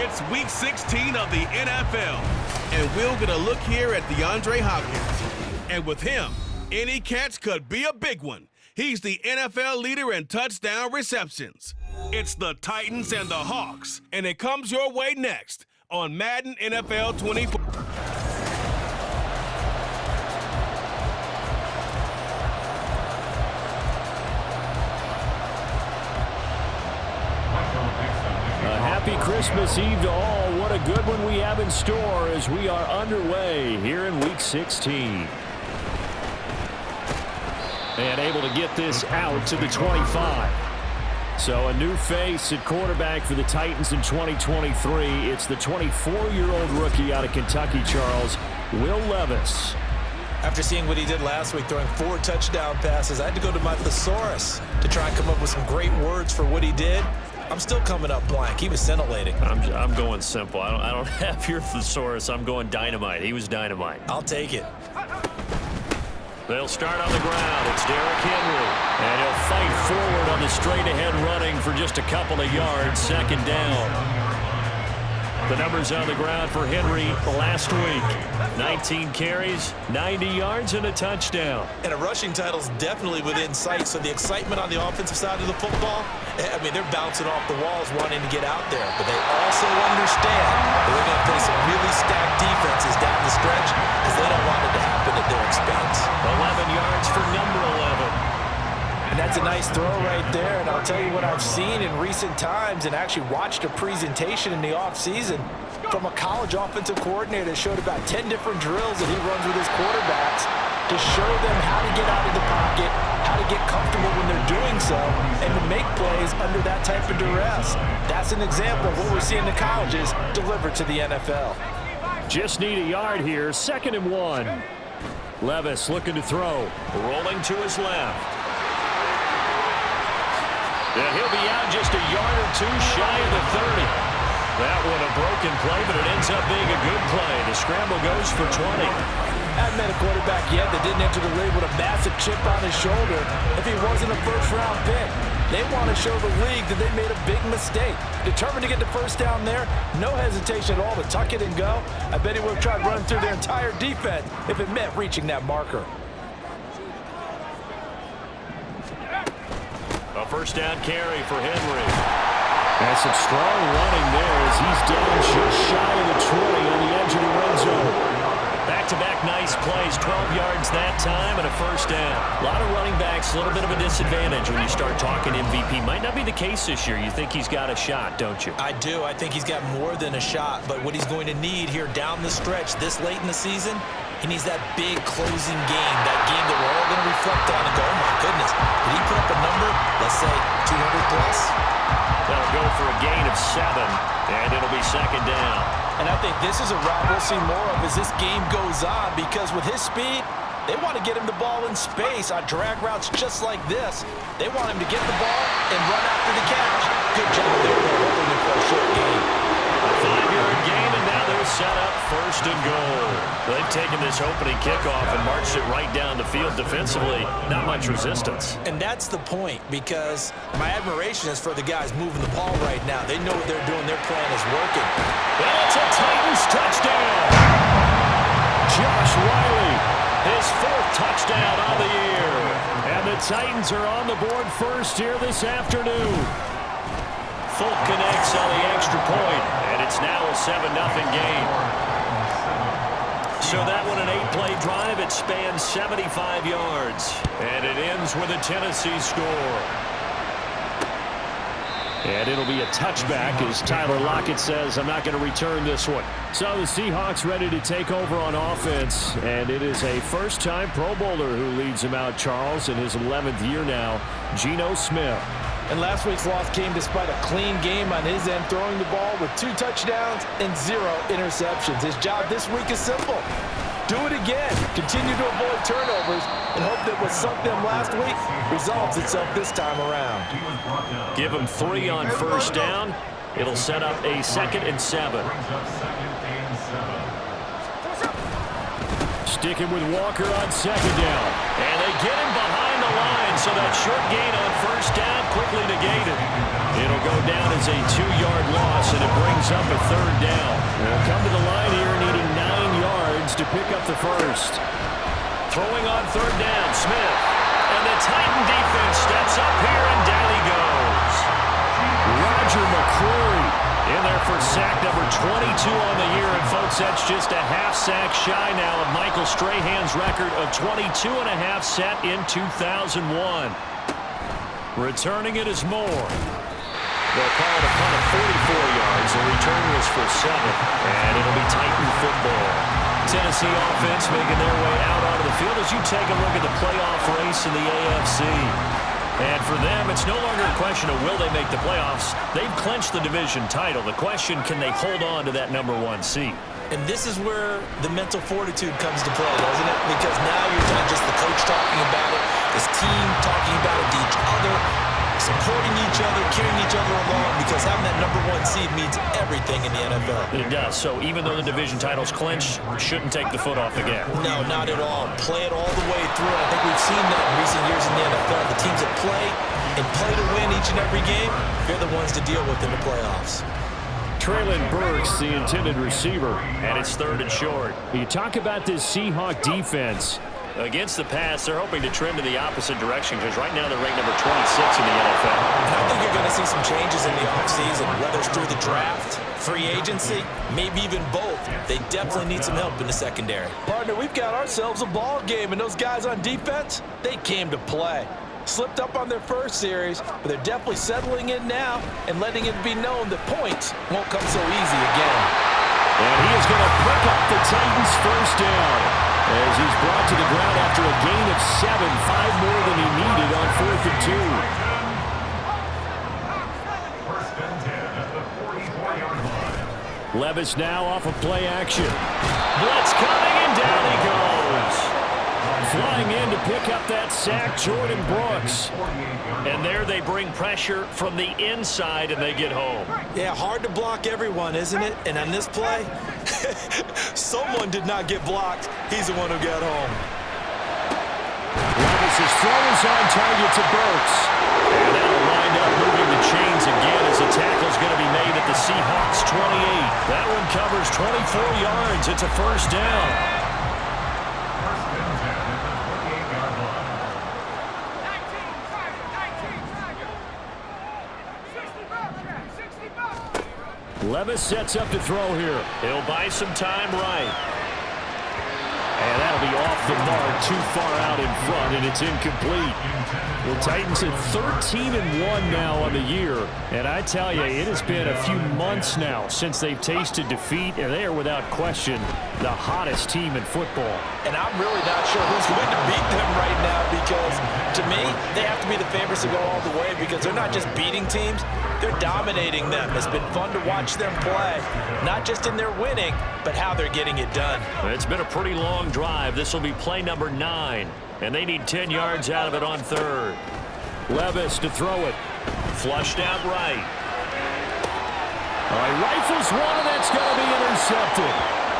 It's Week 16 of the NFL, and we'll get a look here at DeAndre Hopkins. And with him, any catch could be a big one. He's the NFL leader in touchdown receptions. It's the Titans and the Hawks, and it comes your way next on Madden NFL 24. Happy Christmas Eve to all. What a good one we have in store as we are underway here in Week 16. And able to get this out to the 25. So a new face at quarterback for the Titans in 2023. It's the 24-year-old rookie out of Kentucky, Charles, Will Levis. After seeing what he did last week, throwing 4 touchdown passes, I had to go to my thesaurus to try and come up with some great words for what he did. I'm still coming up blank. He was scintillating. I'm going simple. I don't have your thesaurus. I'm going dynamite. He was dynamite. I'll take it. They'll start on the ground. It's Derrick Henry. And he'll fight forward on the straight-ahead running for just a couple of yards. Second down. The numbers on the ground for Henry last week. 19 carries, 90 yards, and a touchdown. And a rushing title's definitely within sight, so the excitement on the offensive side of the football, I mean, they're bouncing off the walls wanting to get out there. But they also understand that they're going to face some really stacked defenses down the stretch because they don't want it to happen at their expense. 11 yards for number 11. And that's a nice throw right there. And I'll tell you what I've seen in recent times and actually watched a presentation in the offseason from a college offensive coordinator that showed about 10 different drills that he runs with his quarterbacks to show them how to get out of the pocket, how to get comfortable when they're doing so, and to make plays under that type of duress. That's an example of what we're seeing in the colleges delivered to the NFL. Just need a yard here. 2nd and 1. Levis looking to throw. Rolling to his left. And he'll be out just a yard or two shy of the 30. That one a broken play, but it ends up being a good play. The scramble goes for 20. I haven't met a quarterback yet that didn't enter the league with a massive chip on his shoulder if he wasn't a first-round pick. They want to show the league that they made a big mistake. Determined to get the first down there, no hesitation at all to tuck it and go. I bet he would have tried running through their entire defense if it meant reaching that marker. A first down carry for Henry. And some strong running there as he's down just shy of the 20 on the edge of the red zone. Back-to-back nice plays, 12 yards that time and a first down. A lot of running backs, a little bit of a disadvantage when you start talking MVP. Might not be the case this year. You think he's got a shot, don't you? I do. I think he's got more than a shot. But what he's going to need here down the stretch this late in the season, he needs that big closing game, that game that we're all going to reflect on and go, oh my goodness, did he put up a number, let's say 200 plus? That'll go for a gain of 7, and it'll be second down. And I think this is a route we'll see more of as this game goes on because with his speed, they want to get him the ball in space on drag routes just like this. They want him to get the ball and run after the catch. Good job there. They're holding him for a short gain. A 5-yard gain, and now they're set up 1st and goal. They've taken this opening kickoff and marched it right down the field defensively. Not much resistance. And that's the point because my admiration is for the guys moving the ball right now. They know what they're doing. Their plan is working. And it's a Titans touchdown. Josh Whyle, his 4th touchdown on the year. And the Titans are on the board first here this afternoon. Fulk connects on the extra point, and it's now a 7-0 game. So that one an 8-play drive. It spans 75 yards, and it ends with a Tennessee score. And it'll be a touchback as Tyler Lockett says, I'm not going to return this one. So the Seahawks ready to take over on offense, and it is a first-time Pro Bowler who leads them out, Charles, in his 11th year now, Geno Smith. And last week's loss came despite a clean game on his end, throwing the ball with 2 touchdowns and 0 interceptions. His job this week is simple. Do it again. Continue to avoid turnovers and hope that what sunk them last week resolves itself this time around. Give him 3 on first down. It'll set up a 2nd and 7. Sticking with Walker on 2nd down. And they get him behind the line, so that short gain on first down quickly negated. It'll go down as a 2-yard loss, and it brings brings up a third down. They'll come to the line here needing 9 yards to pick up the first. Throwing on third down, Smith. And the Titan defense steps up here, and down he goes. Roger McCreary in there for sack number 22 on the year. And, folks, that's just a half sack shy now of Michael Strahan's record of 22 and a half set in 2001. Returning it is Moore. They'll call it a punt of 44 yards. The return was for 7, and it'll be Titan football. Tennessee offense making their way out onto the field as you take a look at the playoff race in the AFC. And for them, it's no longer a question of will they make the playoffs. They've clinched the division title. The question, can they hold on to that number 1 seed? And this is where the mental fortitude comes to play, doesn't it? Because now you're not just the coach talking about it, this team talking about it to each other, supporting each other, carrying each other along, because having that number 1 seed means everything in the NFL. It does. So even though the division title's clinched, shouldn't take the foot off the gas. No, not at all. Play it all the way through. I think we've seen that in recent years in the NFL. The teams that play and play to win each and every game, they're the ones to deal with in the playoffs. Traylon Burks, the intended receiver, and it's 3rd and short. You talk about this Seahawk defense. Against the pass, they're hoping to trend in the opposite direction because right now they're ranked number 26 in the NFL. And I think you're going to see some changes in the offseason, whether it's through the draft, free agency, maybe even both. They definitely need some help in the secondary. Partner, we've got ourselves a ball game, and those guys on defense, they came to play. Slipped up on their first series, but they're definitely settling in now and letting it be known that points won't come so easy again. And he is going to pick up the Titans' first down as he's brought to the ground after a gain of 7, 5 more than he needed on 4th and 2. Levis now off of play action. Blitz coming, and down he goes. Flying in to pick up that sack, Jordan Brooks. And there they bring pressure from the inside, and they get home. Yeah, hard to block everyone, isn't it? And on this play, someone did not get blocked. He's the one who got home. Levis' throw is on target to Burks. And that'll wind up moving the chains again as the tackle's going to be made at the Seahawks 28. That one covers 24 yards. It's a first down. Levis sets up to throw here. He'll buy some time right. And that'll be off the mark, too far out in front, and it's incomplete. The Titans at 13-1 now on the year. And I tell you, it has been a few months now since they've tasted defeat, and they are without question the hottest team in football. And I'm really not sure who's going to beat them right now because, to me, they have to be the favorites to go all the way because they're not just beating teams, they're dominating them. It's been fun to watch them play, not just in their winning, but how they're getting it done. It's been a pretty long drive. This will be play number 9, and they need 10 yards out of it on 3rd. Levis to throw it. Flushed out right. All right, rifles one, and that's going to be intercepted.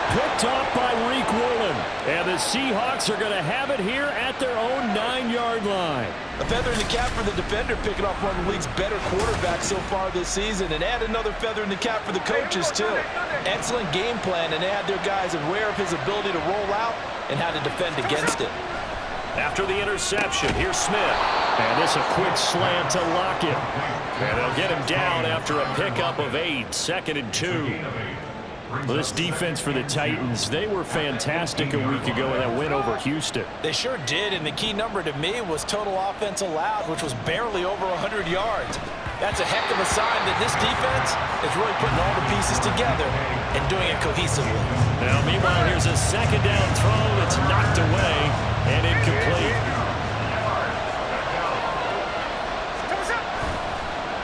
Picked off by Reek Woolen. And the Seahawks are going to have it here at their own 9-yard line. A feather in the cap for the defender, picking off one of the league's better quarterbacks so far this season, and add another feather in the cap for the coaches, too. Excellent game plan, and they had their guys aware of his ability to roll out and how to defend against it. After the interception, here's Smith. And this a quick slant to Lockett. And they'll get him down after a pickup of 8, 2nd and 2. Well, this defense for the Titans, they were fantastic a week ago in that win over Houston. They sure did, and the key number to me was total offense allowed, which was barely over 100 yards. That's a heck of a sign that this defense is really putting all the pieces together and doing it cohesively. Now, meanwhile, here's a 2nd down throw that's knocked away and incomplete.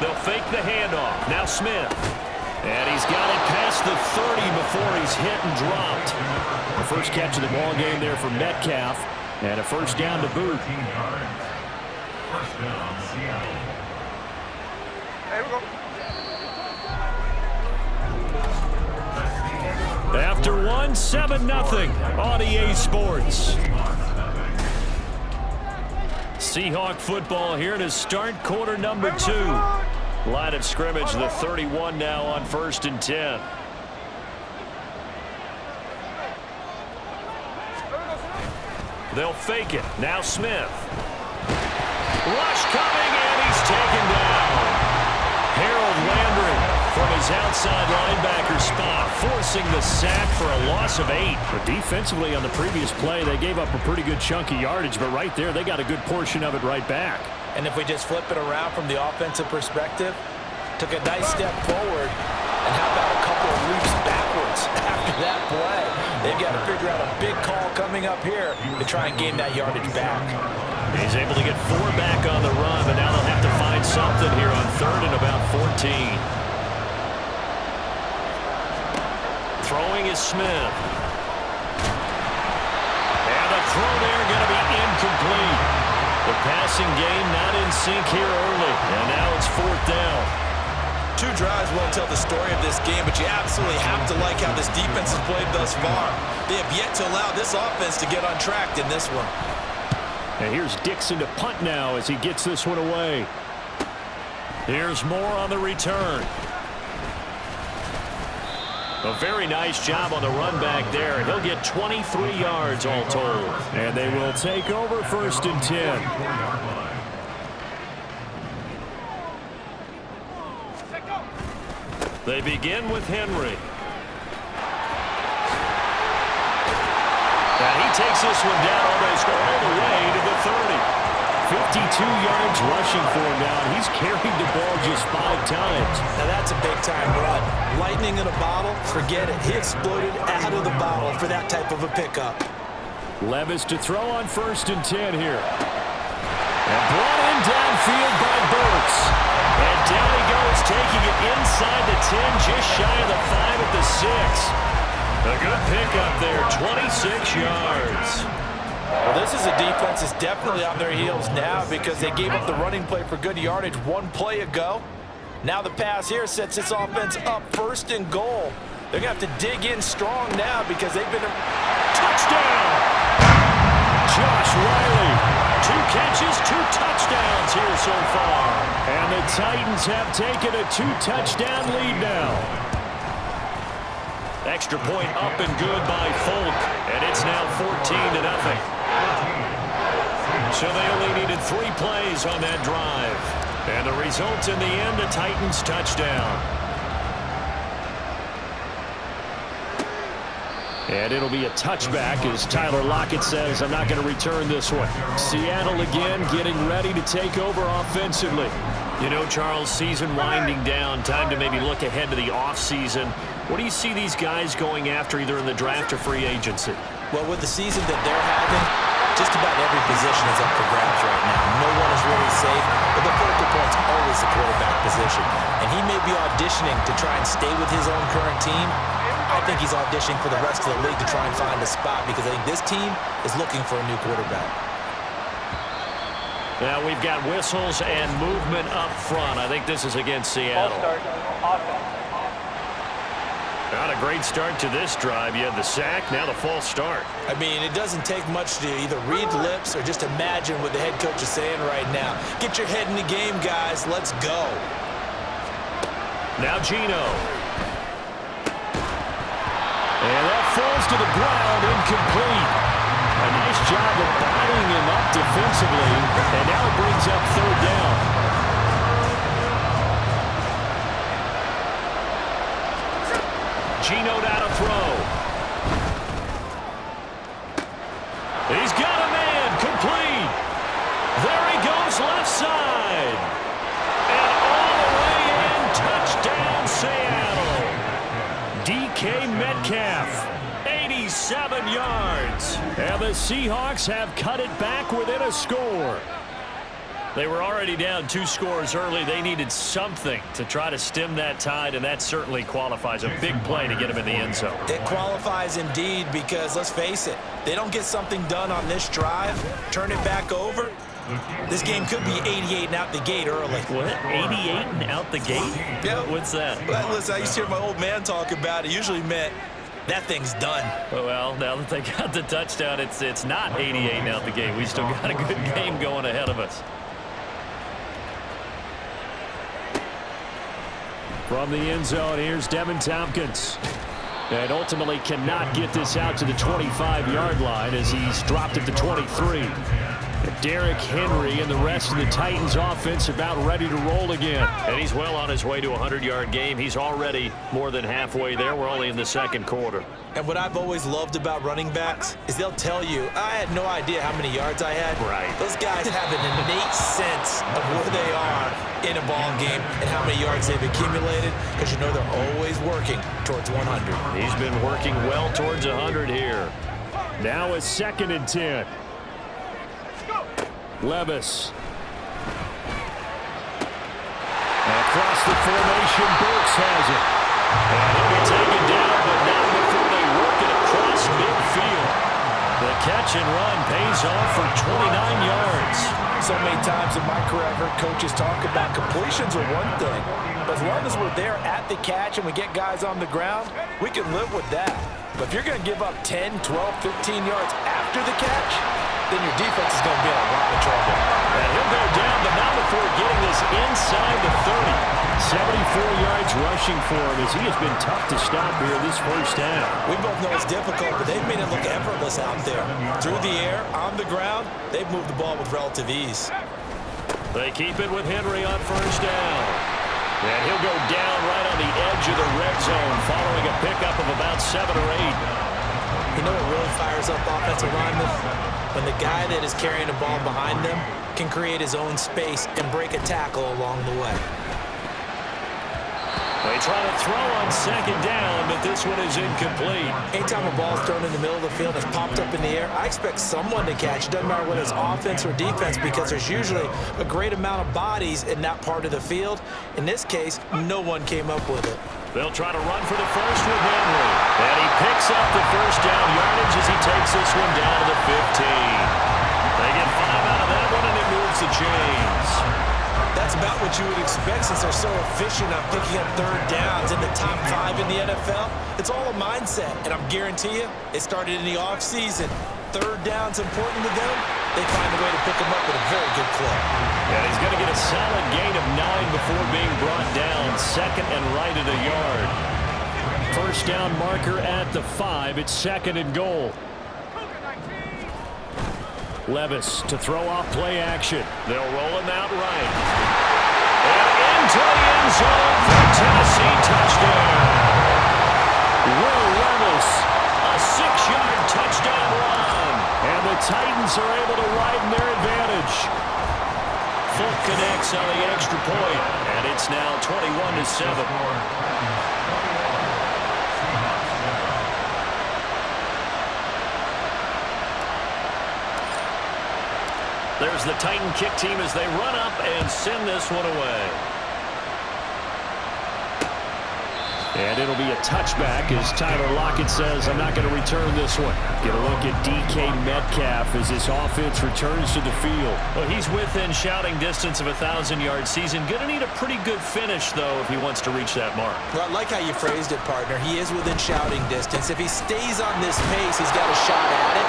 They'll fake the handoff. Now Smith. And he's got it past the 30 before he's hit and dropped. The first catch of the ball game there for Metcalf. And a first down to boot. After one, 7-0 on EA Sports. Seahawk football here to start quarter number 2. Line of scrimmage, the 31 now on 1st and 10. They'll fake it. Now Smith. Rush coming, and he's taken down. Harold Landry from his outside linebacker spot, forcing the sack for a loss of 8. But defensively on the previous play, they gave up a pretty good chunk of yardage, but right there, they got a good portion of it right back. And if we just flip it around from the offensive perspective, took a nice step forward, and how about a couple of leaps backwards after that play? They've got to figure out a big call coming up here to try and gain that yardage back. He's able to get 4 back on the run, but now they'll have to find something here on 3rd and about 14. Throwing is Smith. And the throw there going to be incomplete. The passing game not in sync here early, and now it's 4th down. 2 drives won't tell the story of this game, but you absolutely have to like how this defense has played thus far. They have yet to allow this offense to get on track in this one. And here's Dixon to punt now as he gets this one away. Here's Moore on the return. A very nice job on the run back there. He'll get 23 yards all told. And they will take over 1st and 10. They begin with Henry. And he takes this one down almost all the way to the 30. 52 yards rushing for him now, and he's carried the ball just 5 times. Now that's a big-time run. Lightning in a bottle, forget it. He exploded out of the bottle for that type of a pickup. Levis to throw on 1st and 10 here. And brought in downfield by Burks. And down he goes, taking it inside the 10, just shy of the 5 at the 6. A good pickup there, 26 yards. Well, this is a defense that's definitely on their heels now because they gave up the running play for good yardage 1 play ago. Now the pass here sets this offense up 1st and goal. They're going to have to dig in strong now because they've been... Touchdown! Josh Riley. 2 catches, 2 touchdowns here so far. And the Titans have taken a 2-touchdown lead now. Extra point up and good by Folk, and it's now 14-0. So they only needed 3 plays on that drive. And the result in the end, a Titans touchdown. And it'll be a touchback as Tyler Lockett says, I'm not going to return this one. Seattle again getting ready to take over offensively. You know, Charles, season winding down, time to maybe look ahead to the offseason. What do you see these guys going after either in the draft or free agency? Well, with the season that they're having, just about every position is up for grabs right now. No one is really safe, but the focal point's always the quarterback position. And he may be auditioning to try and stay with his own current team. I think he's auditioning for the rest of the league to try and find a spot because I think this team is looking for a new quarterback. Now we've got whistles and movement up front. I think this is against Seattle. Not a great start to this drive. You had the sack, now the false start. I mean, it doesn't take much to either read lips or just imagine what the head coach is saying right now. Get your head in the game, guys. Let's go. Now Geno. And that falls to the ground, incomplete. A nice job of bodying him up defensively, and now it brings up 3rd down. Geno now to throw. He's got a man, complete. There he goes, left side. And all the way in, touchdown Seattle. DK Metcalf, 87 yards. And the Seahawks have cut it back within a score. They were already down 2 scores early. They needed something to try to stem that tide, and that certainly qualifies. A big play to get them in the end zone. It qualifies indeed because, let's face it, they don't get something done on this drive, turn it back over, this game could be 88 and out the gate early. What? 88 and out the gate? Yeah. What's that? Well, listen, I used to hear my old man talk about it. It usually meant that thing's done. Well, now that they got the touchdown, it's not 88 and out the gate. We still got a good game going ahead of us. From the end zone, here's Devin Tompkins. And ultimately cannot get this out to the 25-yard line as he's dropped at the 23. Derrick Henry and the rest of the Titans offense about ready to roll again. And he's well on his way to a 100-yard game. He's already more than halfway there. We're only in the second quarter. And what I've always loved about running backs is they'll tell you, I had no idea how many yards I had. Right. Those guys have an innate sense of where they are in a ball game and how many yards they've accumulated, because you know they're always working towards 100. He's been working well towards 100 here. Now a 2nd and 10. Levis. Across the formation, Burks has it. And he'll be taken down, but not before they work it across midfield. The catch and run pays off for 29 yards. So many times in my career, I've heard coaches talk about completions are one thing, but as long as we're there at the catch and we get guys on the ground, we can live with that. But if you're going to give up 10, 12, 15 yards after the catch, then your defense is going to be in a lot of trouble. And he'll go down, but not before getting this inside the 30. 74 yards rushing for him as he has been tough to stop here this first half. We both know it's difficult, but they've made it look effortless out there. Through the air, on the ground, they've moved the ball with relative ease. They keep it with Henry on first down. And he'll go down right on the edge of the red zone following a pickup of about 7 or 8. You know what really fires up offensive linemen? When the guy that is carrying the ball behind them can create his own space and break a tackle along the way. They try to throw on 2nd down, but this one is incomplete. Anytime a ball's thrown in the middle of the field that's popped up in the air, I expect someone to catch. It doesn't matter whether it's offense or defense, because there's usually a great amount of bodies in that part of the field. In this case, no one came up with it. They'll try to run for the first with Henry. And he picks up the first down yardage as he takes this one down to the 15. They get 5 out of that one, and it moves the chains. That's about what you would expect since they're so efficient on picking up 3rd downs in the top 5 in the NFL. It's all a mindset, and I'm guarantee you, it started in the offseason. 3rd down's important to them. They find a way to pick them up with a very good clip. And he's going to get a solid gain of 9 before being brought down. 2nd and right at a yard. First down marker at the 5. It's 2nd and goal. Levis to throw off play action. They'll roll him out right. And into the end zone for a Tennessee touchdown. Will Levis, a 6-yard touchdown run. And the Titans are able to widen their advantage. Fulk connects on the extra point, and it's now 21-7. There's the Titan kick team as they run up and send this one away. And it'll be a touchback as Tyler Lockett says, I'm not going to return this one. Get a look at DK Metcalf as this offense returns to the field. Well, he's within shouting distance of a 1,000-yard season. Going to need a pretty good finish, though, if he wants to reach that mark. Well, I like how you phrased it, partner. He is within shouting distance. If he stays on this pace, he's got a shot at it.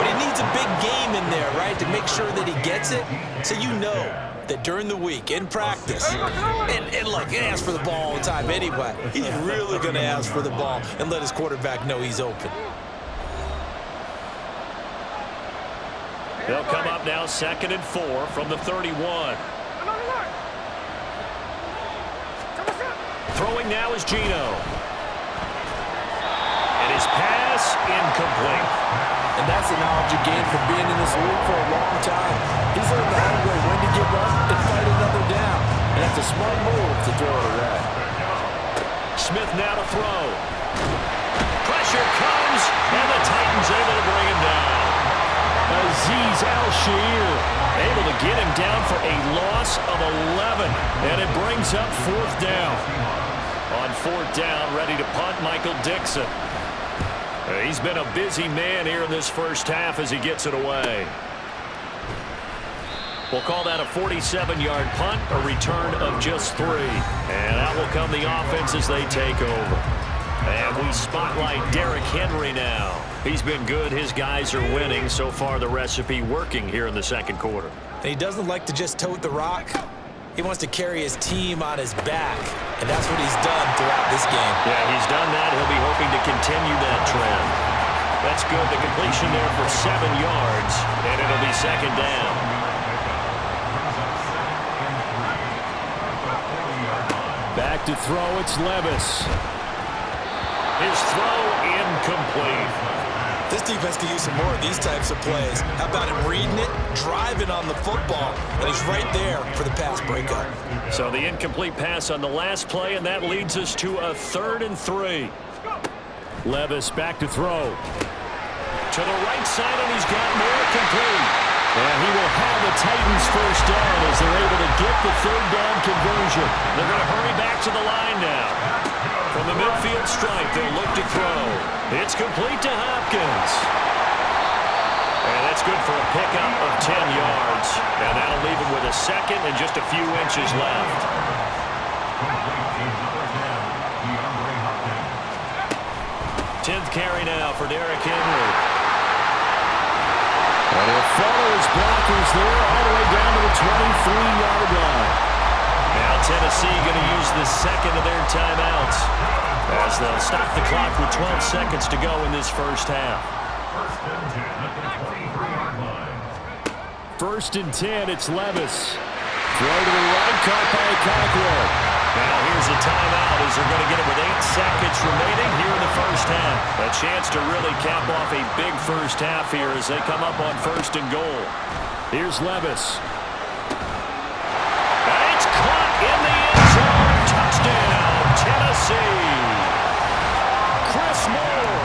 But he needs a big game in there, right, to make sure that he gets it. So you know that during the week, in practice, and look, he asks for the ball all the time anyway. He's really going to ask for the ball and let his quarterback know he's open. They'll come up now 2nd and 4 from the 31. Throwing now is Geno. And his pass incomplete. And that's the knowledge you gain from being in this league for a long time. He's learned the hard way when to give up and fight another down. And that's a smart move to throw it away. Smith now to throw. Pressure comes, and the Titans able to bring him down. Azeez Al-Shaair able to get him down for a loss of 11. And it brings up 4th down. On 4th down, ready to punt, Michael Dickson. He's been a busy man here in this first half as he gets it away. We'll call that a 47-yard punt, a return of just 3. And out will come the offense as they take over. And we spotlight Derrick Henry now. He's been good. His guys are winning. So far, the recipe working here in the second quarter. And he doesn't like to just tote the rock. He wants to carry his team on his back, and that's what he's done throughout this game. Yeah, he's done that. He'll be hoping to continue that trend. That's good. The completion there for 7 yards, and it'll be second down. Back to throw, it's Levis. His throw incomplete. This defense can use some more of these types of plays. How about him reading it, driving on the football, and he's right there for the pass breakup. So the incomplete pass on the last play, and that leads us to a 3rd and 3. Levis back to throw. To the right side, and he's got more complete. And he will have the Titans first down as they're able to get the 3rd down conversion. They're going to hurry back to the line now. From the midfield stripe, they'll look to throw. It's complete to Hopkins. And that's good for a pickup of 10 yards. And that'll leave him with a second and just a few inches left. 10th carry now for Derrick Henry. And he'll follow his blockers there all the way down to the 23-yard line. Now Tennessee going to use the second of their timeouts as they'll stop the clock with 12 seconds to go in this first half. 1st and 10, it's Levis. Throw to the right, caught by Conklin. Now here's a timeout as they're going to get it with 8 seconds remaining here in the first half. A chance to really cap off a big first half here as they come up on 1st and goal. Here's Levis. And it's caught in the end zone. Touchdown, Tennessee. Chris Moore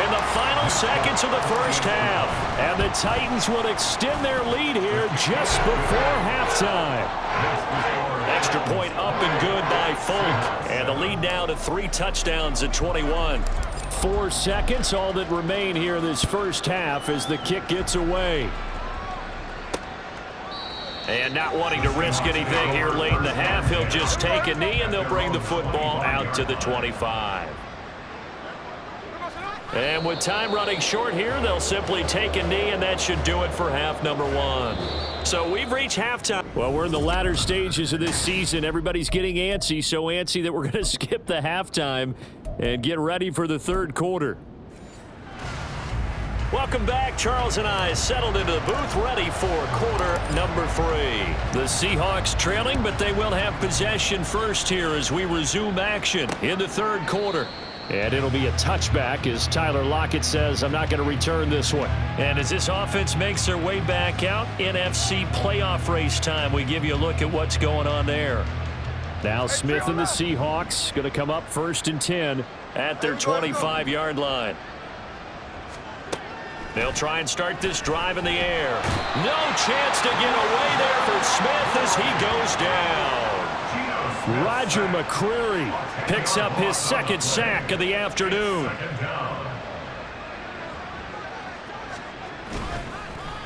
in the final seconds of the first half. And the Titans will extend their lead here just before halftime. Extra point up and good by Folk. And the lead now to 3 touchdowns at 21. 4 seconds, all that remain here in this first half as the kick gets away. And not wanting to risk anything here late in the half, he'll just take a knee and they'll bring the football out to the 25. And with time running short here, they'll simply take a knee, and that should do it for half number 1. So we've reached halftime. Well, we're in the latter stages of this season. Everybody's getting antsy, so antsy that we're going to skip the halftime and get ready for the 3rd quarter. Welcome back. Charles and I settled into the booth ready for quarter number 3. The Seahawks trailing, but they will have possession first here as we resume action in the 3rd quarter. And it'll be a touchback as Tyler Lockett says, I'm not going to return this one. And as this offense makes their way back out, NFC playoff race time, we give you a look at what's going on there. Now Smith and the Seahawks going to come up 1st and 10 at their 25-yard line. They'll try and start this drive in the air. No chance to get away there for Smith as he goes down. Roger McCreary picks up his 2nd sack of the afternoon.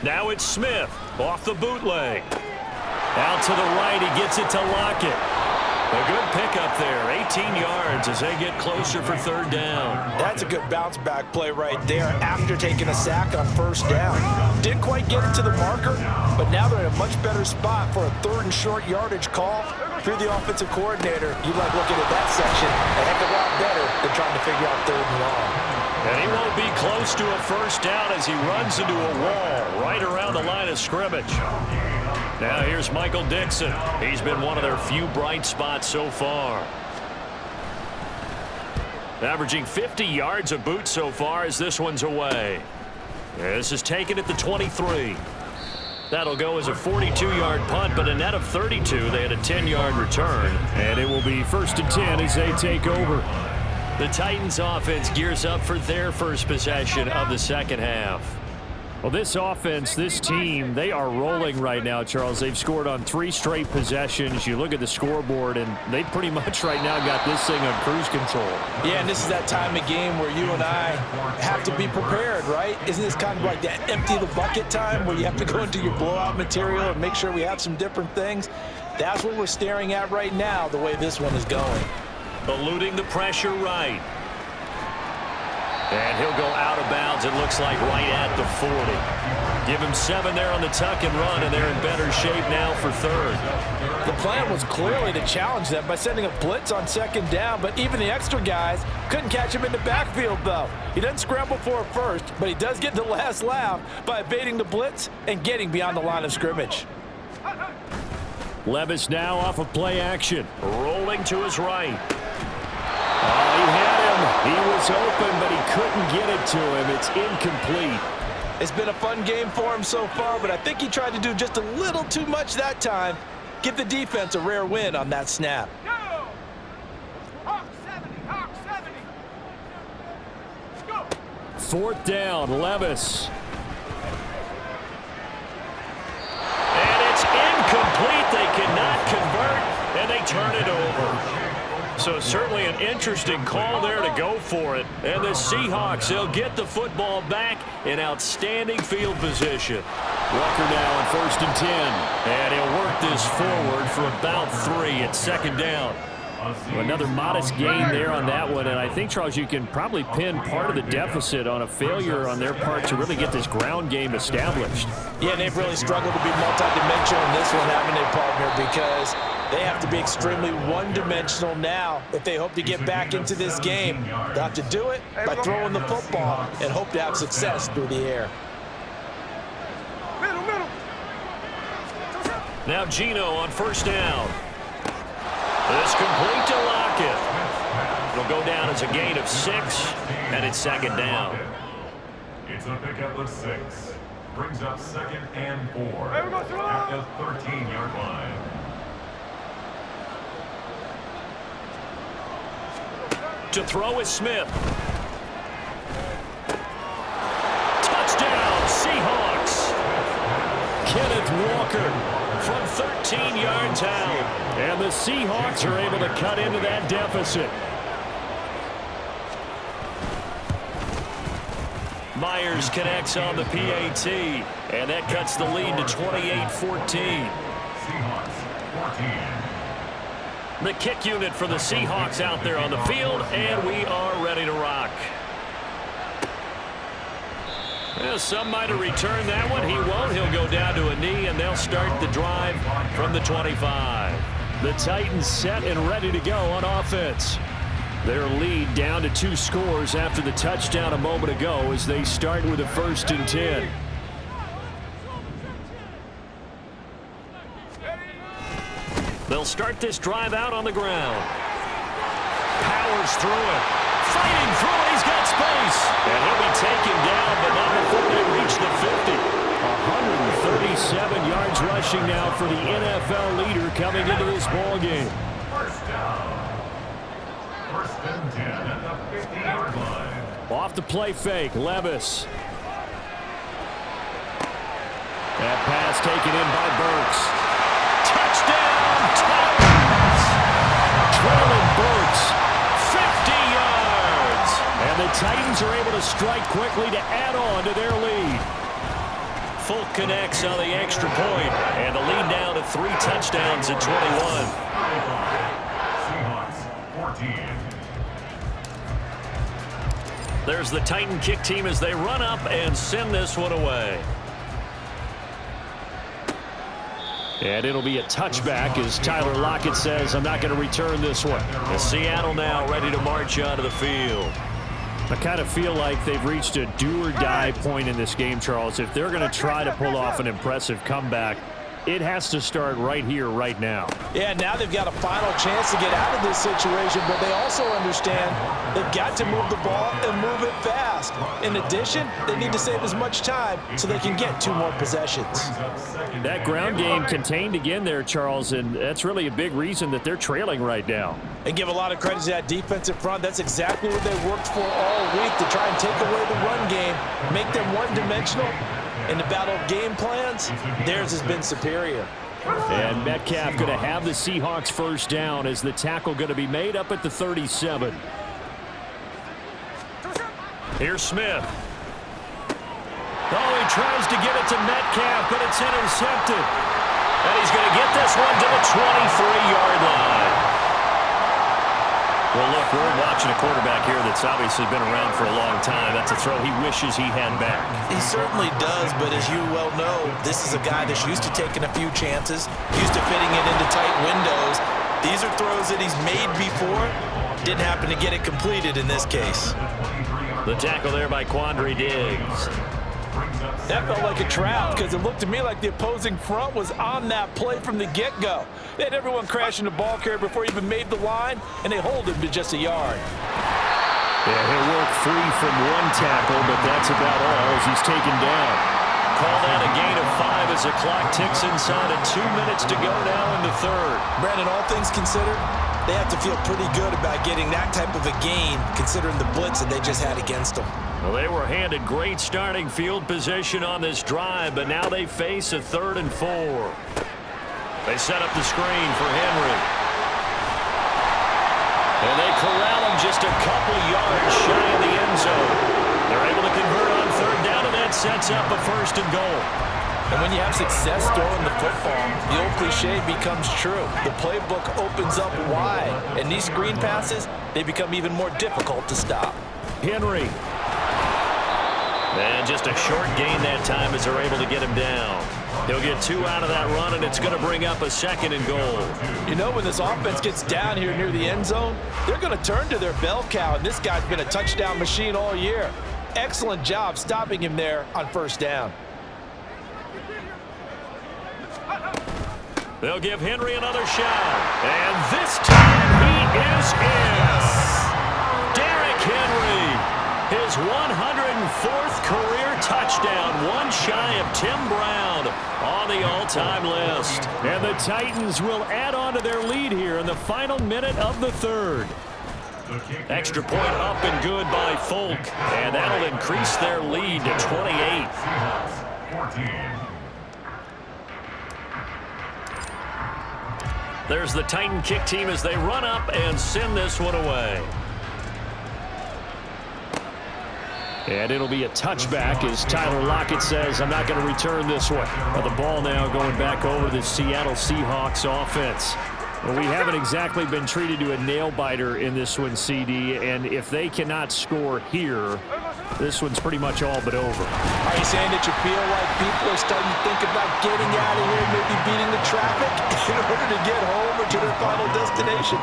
Now it's Smith off the bootleg. Out to the right, he gets it to Lockett. A good pickup there, 18 yards as they get closer for 3rd down. That's a good bounce back play right there after taking a sack on 1st down. Didn't quite get it to the marker, but now they're in a much better spot for a 3rd and short yardage call. If you're the offensive coordinator, you like looking at that section a heck of a lot better than trying to figure out 3rd and long. And he won't be close to a 1st down as he runs into a wall right around the line of scrimmage. Now here's Michael Dixon. He's been one of their few bright spots so far. Averaging 50 yards a boot so far as this one's away. This is taken at the 23. That'll go as a 42-yard punt, but a net of 32. They had a 10-yard return. And it will be 1st and 10 as they take over. The Titans offense gears up for their first possession of the 2nd half. Well, this offense, this team, they are rolling right now, Charles. They've scored on 3 straight possessions. You look at the scoreboard, and they pretty much right now got this thing on cruise control. Yeah, and this is that time of game where you and I have to be prepared, right? Isn't this kind of like that empty the bucket time where you have to go into your blowout material and make sure we have some different things? That's what we're staring at right now, the way this one is going. Eluding the pressure right. And he'll go out of bounds, it looks like, right at the 40. Give him 7 there on the tuck and run, and they're in better shape now for third. The plan was clearly to challenge them by sending a blitz on second down, but even the extra guys couldn't catch him in the backfield, though. He doesn't scramble for it first, but he does get the last laugh by evading the blitz and getting beyond the line of scrimmage. Levis now off of play action. Rolling to his right. Oh, he had him. He was open, but he couldn't get it to him. It's incomplete. It's been a fun game for him so far, but I think he tried to do just a little too much that time. Give the defense a rare win on that snap. Fourth down, Levis. And it's incomplete. They cannot convert, and they turn it over. So certainly an interesting call there to go for it. And the Seahawks, they'll get the football back in outstanding field position. Rucker now on 1st and 10. And he'll work this forward for about 3 at second down. Another modest gain there on that one, and I think, Charles, you can probably pin part of the deficit on a failure on their part to really get this ground game established. Yeah, they've really struggled to be multidimensional in this one, haven't they, partner? Because they have to be extremely one-dimensional now if they hope to get back into this game. They'll have to do it by throwing the football and hope to have success through the air. Now Geno on 1st down. It's complete to Lockett. It'll go down as a gain of 6, and it's second down. It's a pickup of 6. Brings up 2nd and 4 at the 13-yard line. To throw is Smith. Touchdown, Seahawks. Kenneth Walker from 13 yards out. And the Seahawks are able to cut into that deficit. Myers connects on the PAT, and that cuts the lead to 28-14. Seahawks 14. The kick unit for the Seahawks out there on the field, and we are ready to rock. Well, some might have returned that one. He won't. He'll go down to a knee, and they'll start the drive from the 25. The Titans set and ready to go on offense. Their lead down to 2 scores after the touchdown a moment ago as they start with a 1st and 10. They'll start this drive out on the ground. Powers through it. Fighting through it. He's got space. And he'll be taken down, but not before they reach the 50. 137 yards rushing now for the NFL leader coming into this ball game. First down. 1st and 10 at the 50-yard line. Off the play fake, Levis. That pass taken in by Burks. Touchdown, Titans! Traylon Burks. 50 yards! And the Titans are able to strike quickly to add on to their lead. Folk connects on the extra point, and the lead now to 3 touchdowns at 21. Seahawks 14. There's the Titan kick team as they run up and send this one away. And it'll be a touchback as Tyler Lockett says, I'm not going to return this one. And Seattle now ready to march onto the field. I kind of feel like they've reached a do-or-die point in this game, Charles. If they're going to try to pull off an impressive comeback, it has to start right here, right now. Yeah, now they've got a final chance to get out of this situation, but they also understand they've got to move the ball and move it fast. In addition, they need to save as much time so they can get 2 more possessions. That ground game contained again there, Charles, and that's really a big reason that they're trailing right now. And give a lot of credit to that defensive front. That's exactly what they worked for all week, to try and take away the run game, make them one-dimensional. In the battle of game plans, theirs has been superior. And Metcalf going to have the Seahawks first down as the tackle going to be made up at the 37. Here's Smith. Oh, he tries to get it to Metcalf, but it's intercepted. And he's going to get this one to the 23-yard line. We'll look We're watching a quarterback here that's obviously been around for a long time. That's a throw he wishes he had back. He certainly does, but as you well know, this is a guy that's used to taking a few chances, used to fitting it into tight windows. These are throws that he's made before. Didn't happen to get it completed in this case. The tackle there by Quandre Diggs. That felt like a trap because it looked to me like the opposing front was on that play from the get-go. They had everyone crashing the ball carrier before he even made the line, and they hold him to just a yard. Yeah, he'll work free from one tackle, but that's about all as he's taken down. Call that a gain of 5 as the clock ticks inside of 2 minutes to go now in the third. Brandon, all things considered, they have to feel pretty good about getting that type of a gain considering the blitz that they just had against them. Well, they were handed great starting field position on this drive, but now they face a 3rd and 4. They set up the screen for Henry. And they corral him just a couple yards shy of the end zone. They're able to convert on 3rd down, and that sets up a 1st and goal. And when you have success throwing the football, the old cliche becomes true. The playbook opens up wide, and these screen passes, they become even more difficult to stop. Henry. And just a short gain that time as they're able to get him down. He'll get 2 out of that run, and it's going to bring up a 2nd and goal. You know, when this offense gets down here near the end zone, they're going to turn to their bell cow, and this guy's been a touchdown machine all year. Excellent job stopping him there on 1st down. They'll give Henry another shot. And this time he is in. Derrick Henry. His 104th career touchdown, one shy of Tim Brown on the all-time list. And the Titans will add on to their lead here in the final minute of the 3rd. Extra point up and good by Folk, and that'll increase their lead to 28. 14. There's the Titan kick team as they run up and send this one away. And it'll be a touchback as Tyler Lockett says, I'm not going to return this one. But the ball now going back over the Seattle Seahawks offense. Well, we haven't exactly been treated to a nail-biter in this one, CD, and if they cannot score here, this one's pretty much all but over. Are you saying that you feel like people are starting to think about getting out of here, maybe beating the traffic in order to get home or to their final destination?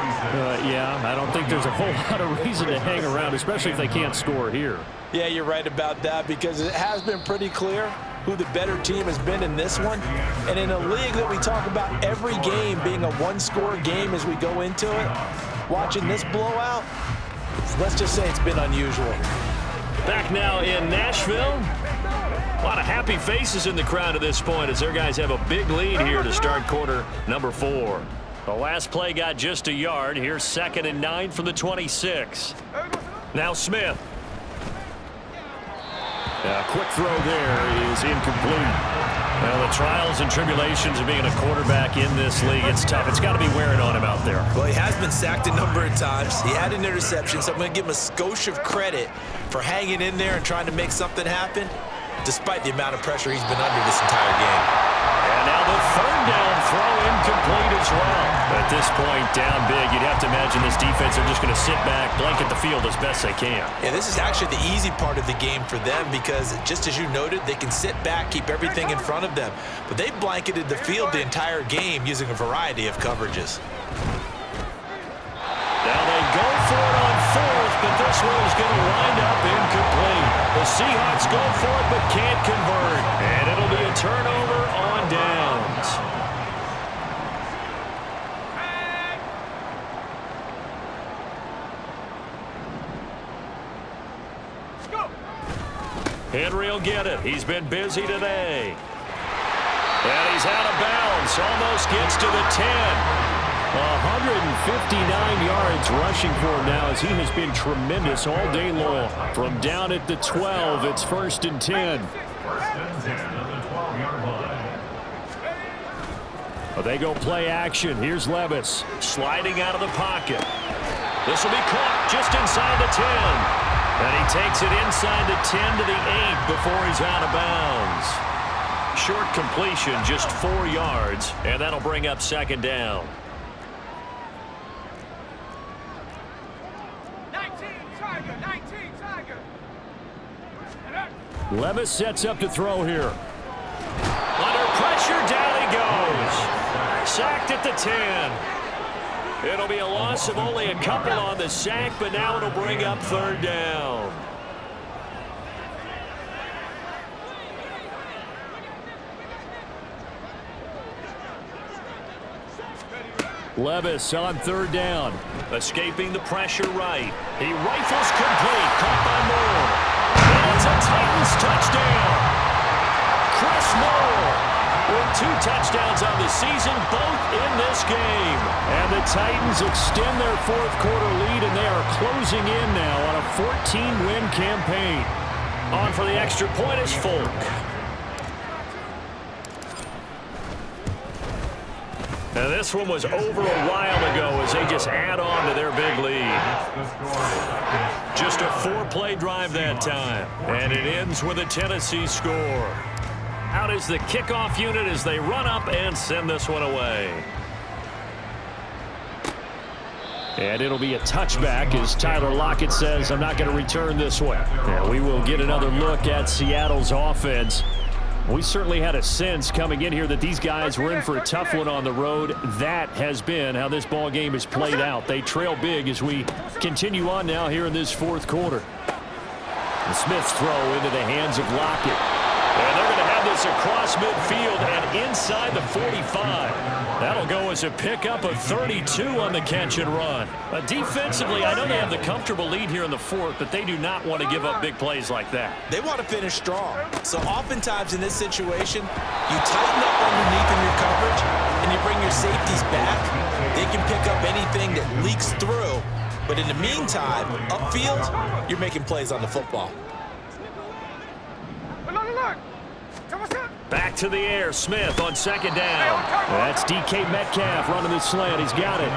Yeah, I don't think there's a whole lot of reason to hang around, especially if they can't score here. Yeah, you're right about that because it has been pretty clear who the better team has been in this one. And in a league that we talk about every game being a one-score game as we go into it, watching this blowout, let's just say it's been unusual. Back now in Nashville. A lot of happy faces in the crowd at this point as their guys have a big lead here to start quarter number 4. The last play got just a yard. Here's 2nd and 9 from the 26. Now Smith. Quick throw there is incomplete. Well, the trials and tribulations of being a quarterback in this league, it's tough. It's got to be wearing on him out there. Well, he has been sacked a number of times. He had an interception, so I'm going to give him a skosh of credit for hanging in there and trying to make something happen, despite the amount of pressure he's been under this entire game. And now the 3rd down throw incomplete as well. At this point, down big, you'd have to imagine this defense are just going to sit back, blanket the field as best they can. Yeah, this is actually the easy part of the game for them because, just as you noted, they can sit back, keep everything in front of them. But they've blanketed the field the entire game using a variety of coverages. Now they go for it on 4th, but this one is going to wind up incomplete. The Seahawks go for it but can't convert. And it'll be a turnover on downs. Henry will get it. He's been busy today. And he's out of bounds. Almost gets to the 10. 159 yards rushing for him now as he has been tremendous all day long. From down at the 12, it's 1st and 10. 1st and 10 at the 12-yard line. Well, they go play action. Here's Levis. Sliding out of the pocket. This will be caught just inside the 10. And he takes it inside the 10 to the 8 before he's out of bounds. Short completion, just 4 yards, and that'll bring up 2nd down. Levis sets up to throw here. Under pressure, down he goes. Sacked at the 10. It'll be a loss of only a couple on the sack, but now it'll bring up 3rd down. Levis on 3rd down. Escaping the pressure right. He rifles complete. Caught by Moore. And it's a Titans touchdown. Chris Moore with 2 touchdowns on the season, both in this game. And the Titans extend their 4th quarter lead, and they are closing in now on a 14-win campaign. On for the extra point is Folk. Now this one was over a while ago as they just add on to their big lead. Just a 4-play drive that time. And it ends with a Tennessee score. Out is the kickoff unit as they run up and send this one away. And it'll be a touchback as Tyler Lockett says, I'm not going to return this one. And we will get another look at Seattle's offense. We certainly had a sense coming in here that these guys were in for a tough one on the road. That has been how this ball game has played out. They trail big as we continue on now here in this 4th quarter. And Smith's throw into the hands of Lockett. And they're going to have this across midfield and inside the 45. That'll go as a pickup of 32 on the catch and run. Defensively, I know they have the comfortable lead here in the 4th, but they do not want to give up big plays like that. They want to finish strong. So oftentimes in this situation, you tighten up underneath in your coverage and you bring your safeties back. They can pick up anything that leaks through. But in the meantime, upfield, you're making plays on the football. Back to the air, Smith on 2nd down. That's DK Metcalf running the slant. He's got it.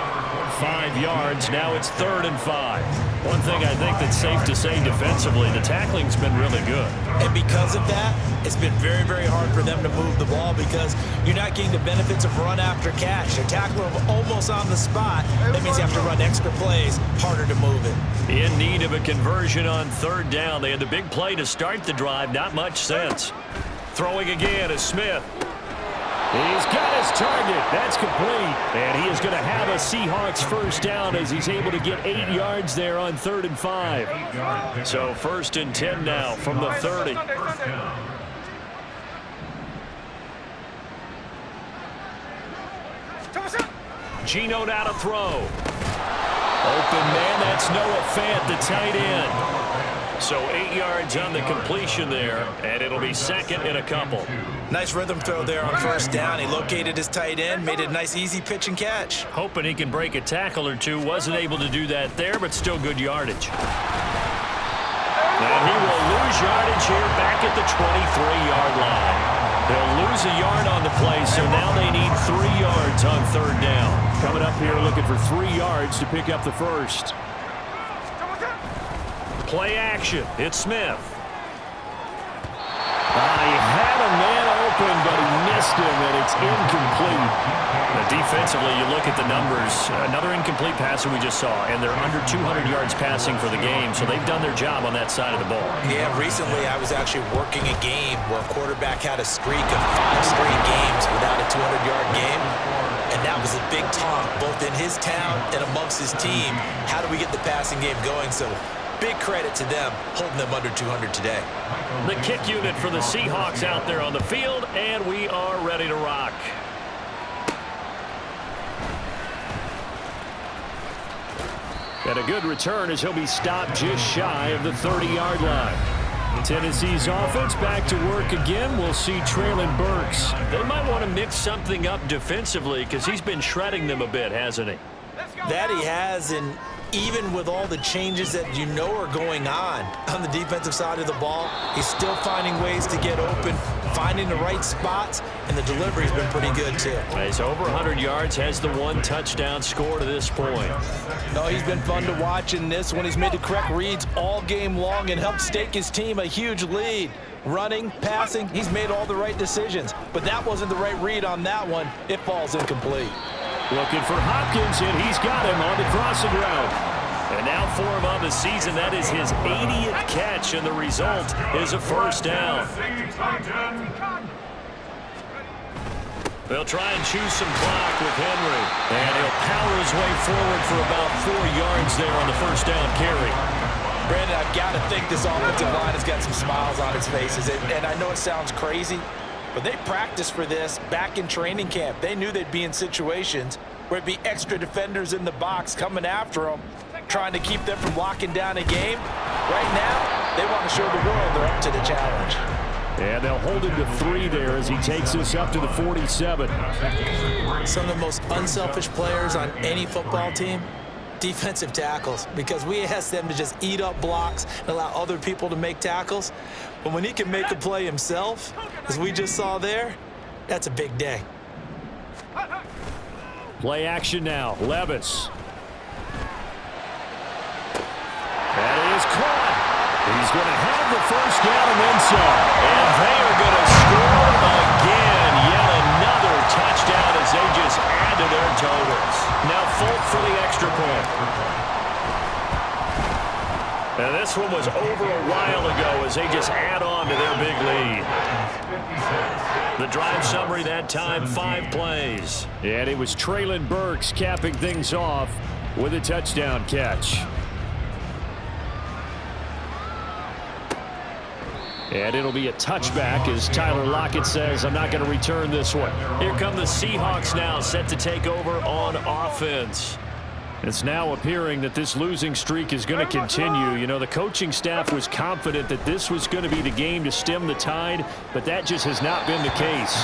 5 yards. Now it's 3rd and 5. One thing I think that's safe to say defensively, the tackling's been really good. And because of that, it's been very, very hard for them to move the ball because you're not getting the benefits of run after catch. They're tackling them almost on the spot. That means you have to run extra plays, harder to move it. In need of a conversion on 3rd down. They had the big play to start the drive. Not much sense. Throwing again is Smith. He's got his target. That's complete. And he is going to have a Seahawks 1st down as he's able to get 8 yards there on 3rd and 5. So 1st and 10 now from the 30. Geno now to throw. Open man, that's Noah Fant, the tight end. So 8 yards on the completion there, and it'll be 2nd and a couple. Nice rhythm throw there on 1st down. He located his tight end, made it a nice easy pitch and catch. Hoping he can break a tackle or two. Wasn't able to do that there, but still good yardage. And he will lose yardage here back at the 23-yard line. They'll lose a yard on the play, so now they need 3 yards on 3rd down. Coming up here looking for 3 yards to pick up the 1st. Play action. It's Smith. He had a man open, but he missed him, and it's incomplete. Now, defensively, you look at the numbers. Another incomplete passer we just saw, and they're under 200 yards passing for the game, so they've done their job on that side of the ball. Yeah, recently I was actually working a game where a quarterback had a streak of 5 straight games without a 200-yard game. And that was a big talk, both in his town and amongst his team. How do we get the passing game going? So big credit to them holding them under 200 today. The kick unit for the Seahawks out there on the field, and we are ready to rock. And a good return as he'll be stopped just shy of the 30-yard line. Tennessee's offense back to work again. We'll see Traylon Burks. They might want to mix something up defensively because he's been shredding them a bit, hasn't he? That he has, and even with all the changes that you know are going on the defensive side of the ball, he's still finding ways to get open, finding the right spots, and the delivery's been pretty good too. He's over 100 yards, has the 1 touchdown score to this point. No, he's been fun to watch in this one. He's made the correct reads all game long and helped stake his team a huge lead. Running, passing, he's made all the right decisions. But that wasn't the right read on that one. It falls incomplete. Looking for Hopkins, and he's got him on the crossing route. And now for him on the season, that is his 80th catch, and the result is a first down. They'll try and choose some clock with Henry. And he'll power his way forward for about 4 yards there on the first down carry. Brandon, I've got to think this offensive line has got some smiles on its faces. And I know it sounds crazy, but they practiced for this back in training camp. They knew they'd be in situations where it'd be extra defenders in the box coming after them, trying to keep them from locking down a game. Right now, they want to show the world they're up to the challenge. And they'll hold him to 3 there as he takes this up to the 47. Some of the most unselfish players on any football team, defensive tackles, because we ask them to just eat up blocks and allow other people to make tackles. But when he can make a play himself, as we just saw there, that's a big day. Play action now. Levis. That is caught. He's going to have the first down and then some. And they are going to score again. Yet another touchdown as they just add to their totals. Now Folk for the extra point. And this one was over a while ago as they just add on to their big lead. The drive summary that time, 5 plays. And it was Treylon Burks capping things off with a touchdown catch. And it'll be a touchback as Tyler Lockett says, I'm not going to return this one. Here come the Seahawks now, set to take over on offense. It's now appearing that this losing streak is going to continue. You know, the coaching staff was confident that this was going to be the game to stem the tide, but that just has not been the case.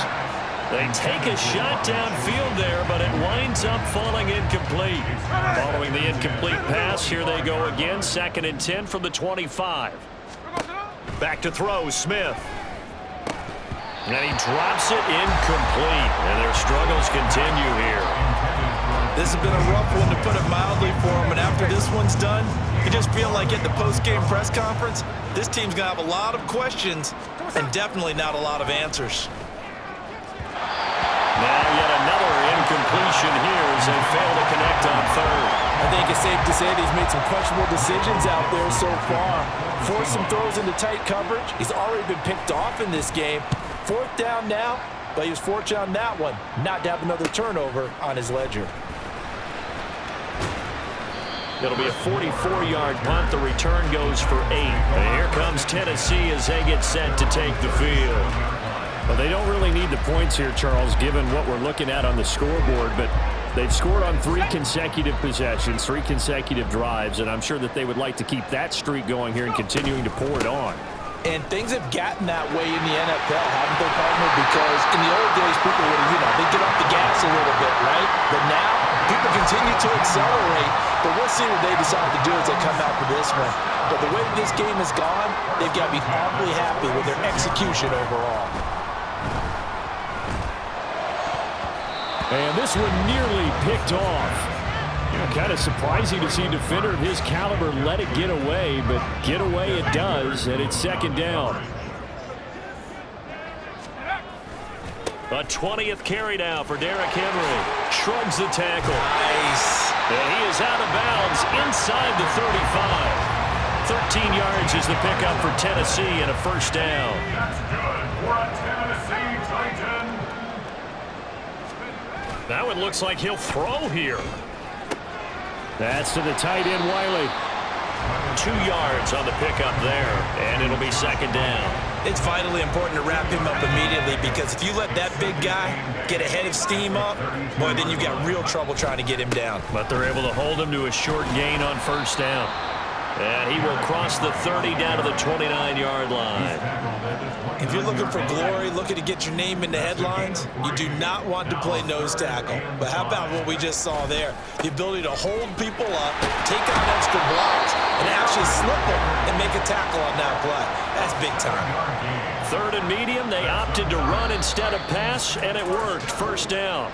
They take a shot downfield there, but it winds up falling incomplete. Following the incomplete pass, here they go again, 2nd and 10 from the 25. Back to throw, Smith. And he drops it incomplete. And their struggles continue here. This has been a rough one, to put it mildly, for him. And after this one's done, you just feel like at the post-game press conference, this team's going to have a lot of questions and definitely not a lot of answers. Now yet another incompletion here as they fail to connect on 3rd. I think it's safe to say that he's made some questionable decisions out there so far. Forced some throws into tight coverage. He's already been picked off in this game. 4th down now, but he was fortunate on that one not to have another turnover on his ledger. It'll be a 44-yard punt. The return goes for 8. And here comes Tennessee as they get set to take the field. Well, they don't really need the points here, Charles, given what we're looking at on the scoreboard, but they've scored on 3 consecutive possessions, 3 consecutive drives, and I'm sure that they would like to keep that streak going here and continuing to pour it on. And things have gotten that way in the NFL, haven't they, partner? Because in the old days, people would, they'd get off the gas a little bit, right? But now, people continue to accelerate, but we'll see what they decide to do as they come out for this one. But the way this game has gone, they've got to be awfully happy with their execution overall. And this one nearly picked off. You know, kind of surprising to see a defender of his caliber let it get away, but get away it does, and it's 2nd down. A 20th carry now for Derrick Henry. Shrugs the tackle. Nice. And he is out of bounds inside the 35. 13 yards is the pickup for Tennessee and a first down. That's good for a Tennessee Titan. Now it looks like he'll throw here. That's to the tight end, Wiley. 2 yards on the pickup there, and it'll be 2nd down. It's vitally important to wrap him up immediately, because if you let that big guy get a head of steam up, boy, then you've got real trouble trying to get him down. But they're able to hold him to a short gain on first down. And he will cross the 30 down to the 29-yard line. If you're looking for glory, looking to get your name in the headlines, you do not want to play nose tackle. But how about what we just saw there? The ability to hold people up, take on extra blocks, and actually slip them and make a tackle on that play. That's big time. 3rd and medium, they opted to run instead of pass, and it worked. First down.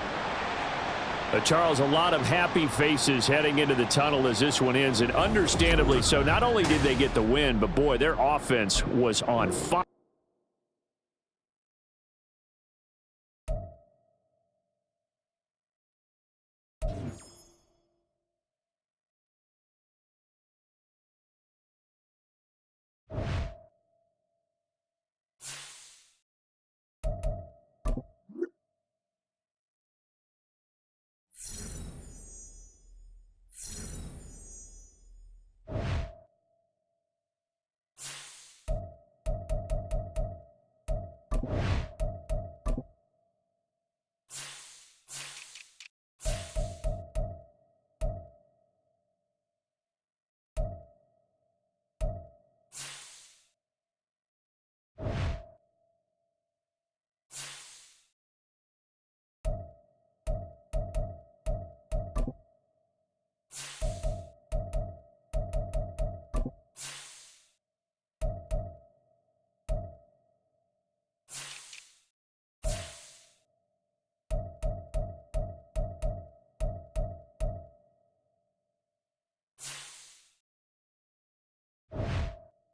Charles, a lot of happy faces heading into the tunnel as this one ends, and understandably so. Not only did they get the win, but boy, their offense was on fire. it.